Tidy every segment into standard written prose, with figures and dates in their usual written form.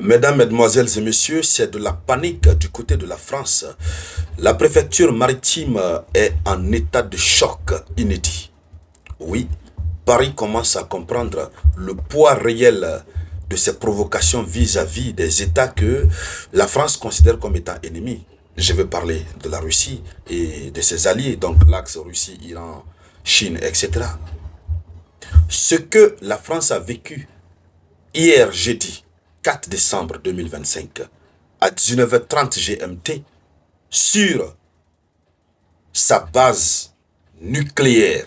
Mesdames, Mesdemoiselles et Messieurs, c'est de la panique du côté de la France. La préfecture maritime est en état de choc inédit. Oui, Paris commence à comprendre le poids réel de ces provocations vis-à-vis des États que la France considère comme étant ennemis. Je veux parler de la Russie et de ses alliés, donc l'axe Russie, Iran, Chine, etc. Ce que la France a vécu hier jeudi 4 décembre 2025 à 19h30 GMT sur sa base nucléaire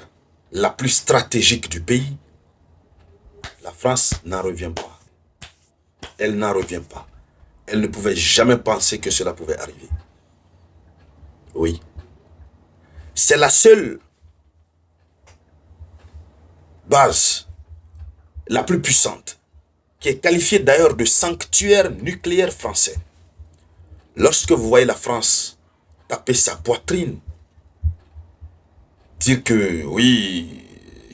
la plus stratégique du pays, la France n'en revient pas. Elle n'en revient pas. Elle ne pouvait jamais penser que cela pouvait arriver. Oui. C'est la seule base, la plus puissante, qui est qualifiée d'ailleurs de sanctuaire nucléaire français. Lorsque vous voyez la France taper sa poitrine, dire que oui,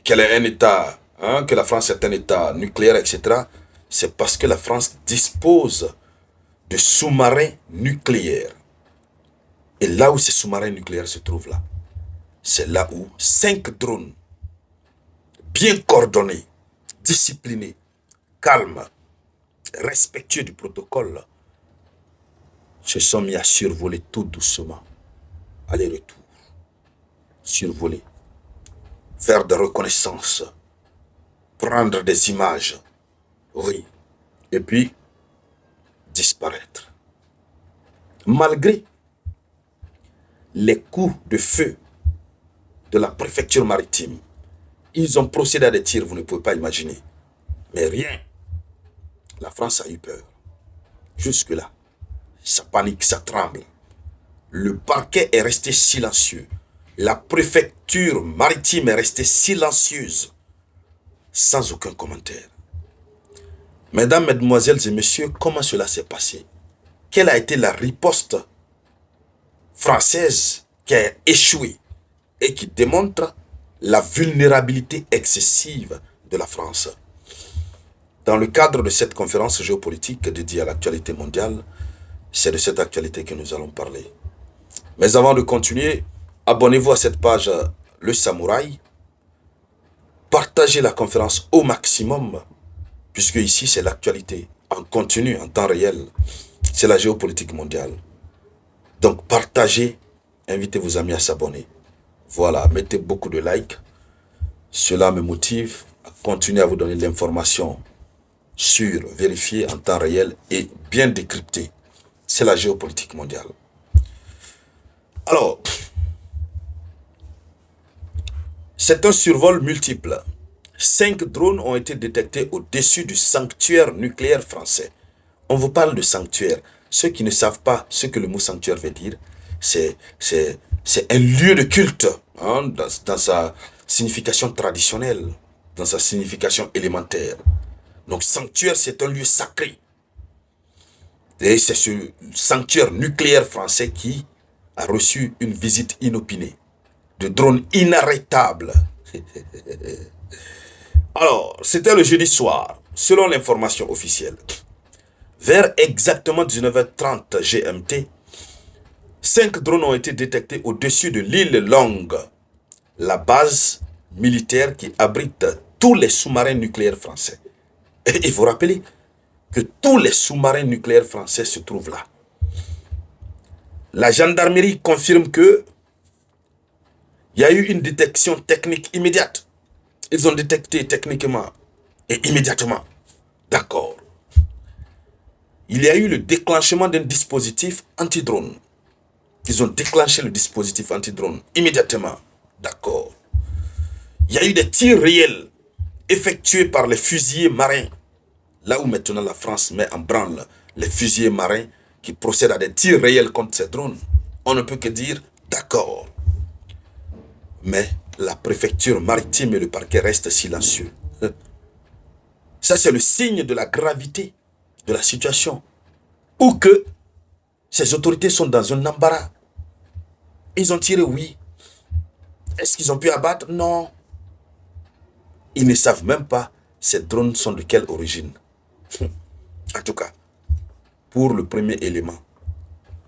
qu'elle est un État, que la France est un État nucléaire, etc., c'est parce que la France dispose de sous-marins nucléaires. Et là où ces sous-marins nucléaires se trouvent là, c'est là où 5 drones, bien coordonnés, disciplinés, calmes, respectueux du protocole, se sont mis à survoler tout doucement, aller-retour, survoler, faire des reconnaissances, prendre des images, oui, et puis disparaître. Malgré les coups de feu de la préfecture maritime, ils ont procédé à des tirs, vous ne pouvez pas imaginer. Mais rien. La France a eu peur. Jusque-là, ça panique, ça tremble. Le parquet est resté silencieux. La préfecture maritime est restée silencieuse, sans aucun commentaire. Mesdames, Mesdemoiselles et Messieurs, comment cela s'est passé? Quelle a été la riposte française qui a échoué et qui démontre la vulnérabilité excessive de la France? Dans le cadre de cette conférence géopolitique dédiée à l'actualité mondiale, c'est de cette actualité que nous allons parler. Mais avant de continuer, abonnez-vous à cette page Le Samouraï. Partagez la conférence au maximum, puisque ici c'est l'actualité en continu, en temps réel. C'est la géopolitique mondiale. Donc partagez, invitez vos amis à s'abonner. Voilà, mettez beaucoup de likes. Cela me motive à continuer à vous donner l'information sûre, vérifiée en temps réel et bien décryptée. C'est la géopolitique mondiale. Alors, c'est un survol multiple. 5 drones ont été détectés au-dessus du sanctuaire nucléaire français. On vous parle de sanctuaire. Ceux qui ne savent pas ce que le mot sanctuaire veut dire, c'est un lieu de culte, dans sa signification traditionnelle, dans sa signification élémentaire. Donc sanctuaire, c'est un lieu sacré. Et c'est ce sanctuaire nucléaire français qui a reçu une visite inopinée de drones inarrêtables. Alors, c'était le jeudi soir, selon l'information officielle. Vers exactement 19h30 GMT, 5 drones ont été détectés au-dessus de l'île Longue, la base militaire qui abrite tous les sous-marins nucléaires français. Et il faut rappeler que tous les sous-marins nucléaires français se trouvent là. La gendarmerie confirme que il y a eu une détection technique immédiate. Ils ont détecté techniquement et immédiatement. D'accord. Il y a eu le déclenchement d'un dispositif anti-drone. Ils ont déclenché le dispositif anti-drone immédiatement. D'accord. Il y a eu des tirs réels effectués par les fusiliers marins. Là où maintenant la France met en branle les fusiliers marins qui procèdent à des tirs réels contre ces drones. On ne peut que dire d'accord. Mais la préfecture maritime et le parquet restent silencieux. Ça, c'est le signe de la gravité de la situation. Ou que ces autorités sont dans un embarras. Ils ont tiré, oui. Est-ce qu'ils ont pu abattre? Non. Ils ne savent même pas ces drones sont de quelle origine. En tout cas, pour le premier élément.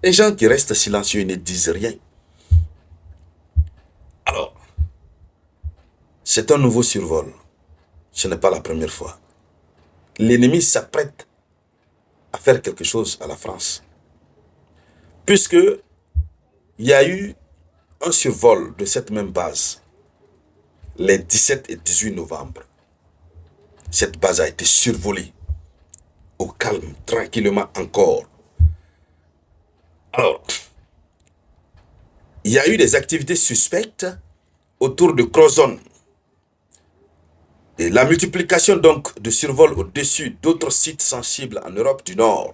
Les gens qui restent silencieux et ne disent rien. Alors, c'est un nouveau survol. Ce n'est pas la première fois. L'ennemi s'apprête à faire quelque chose à la France. Puisque il y a eu un survol de cette même base les 17 et 18 novembre. Cette base a été survolée au calme, tranquillement encore. Alors, il y a eu des activités suspectes autour de Crozon. Et la multiplication donc de survols au-dessus d'autres sites sensibles en Europe du Nord,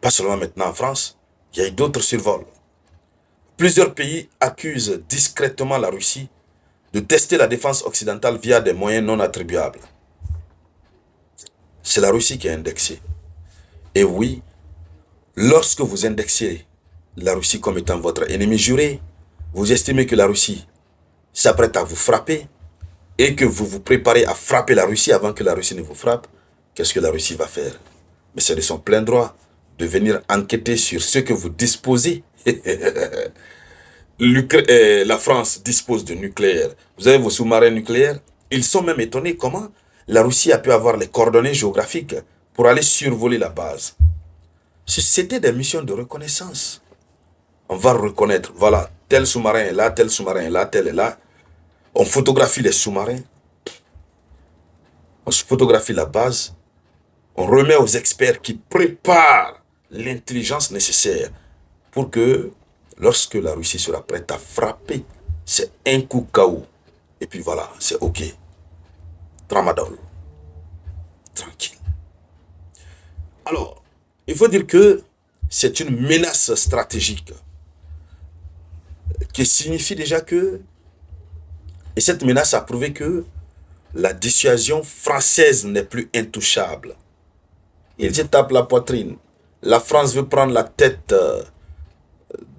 pas seulement maintenant en France, il y a eu d'autres survols. Plusieurs pays accusent discrètement la Russie de tester la défense occidentale via des moyens non attribuables. C'est la Russie qui est indexée. Et oui, lorsque vous indexez la Russie comme étant votre ennemi juré, vous estimez que la Russie s'apprête à vous frapper et que vous vous préparez à frapper la Russie avant que la Russie ne vous frappe, qu'est-ce que la Russie va faire? Mais c'est de son plein droit de venir enquêter sur ce que vous disposez. La France dispose de nucléaire. Vous avez vos sous-marins nucléaires. Ils sont même étonnés comment la Russie a pu avoir les coordonnées géographiques pour aller survoler la base. C'était des missions de reconnaissance. On va reconnaître, voilà, tel sous-marin est là, tel sous-marin est là, tel est là. On photographie les sous-marins. On photographie la base. On remet aux experts qui préparent l'intelligence nécessaire pour que, lorsque la Russie sera prête à frapper, c'est un coup KO. Et puis voilà, c'est OK. Tramadol. Tranquille. Alors, il faut dire que c'est une menace stratégique qui signifie déjà que, et cette menace a prouvé que la dissuasion française n'est plus intouchable. Il se tape la poitrine. La France veut prendre la tête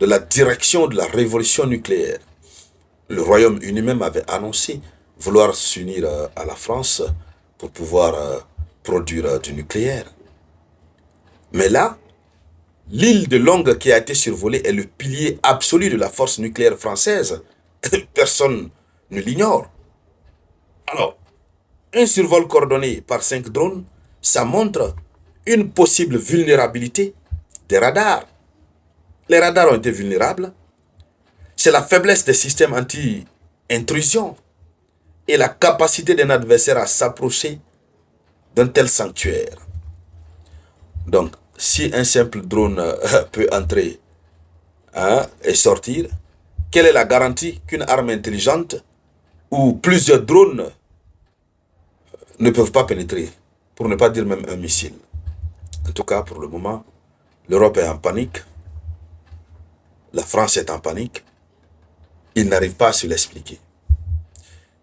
de la direction de la révolution nucléaire. Le Royaume-Uni même avait annoncé vouloir s'unir à la France pour pouvoir produire du nucléaire. Mais là, l'île de Longue qui a été survolée est le pilier absolu de la force nucléaire française. Personne ne l'ignore. Alors, un survol coordonné par 5 drones, ça montre une possible vulnérabilité des radars. Les radars ont été vulnérables. C'est la faiblesse des systèmes anti-intrusion et la capacité d'un adversaire à s'approcher d'un tel sanctuaire. Donc, si un simple drone peut entrer et sortir, quelle est la garantie qu'une arme intelligente ou plusieurs drones ne peuvent pas pénétrer, pour ne pas dire même un missile? En tout cas, pour le moment, l'Europe est en panique, la France est en panique, ils n'arrivent pas à se l'expliquer.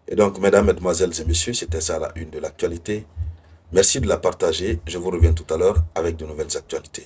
Et donc, mesdames, mesdemoiselles et messieurs, c'était ça la une de l'actualité. Merci de la partager, je vous reviens tout à l'heure avec de nouvelles actualités.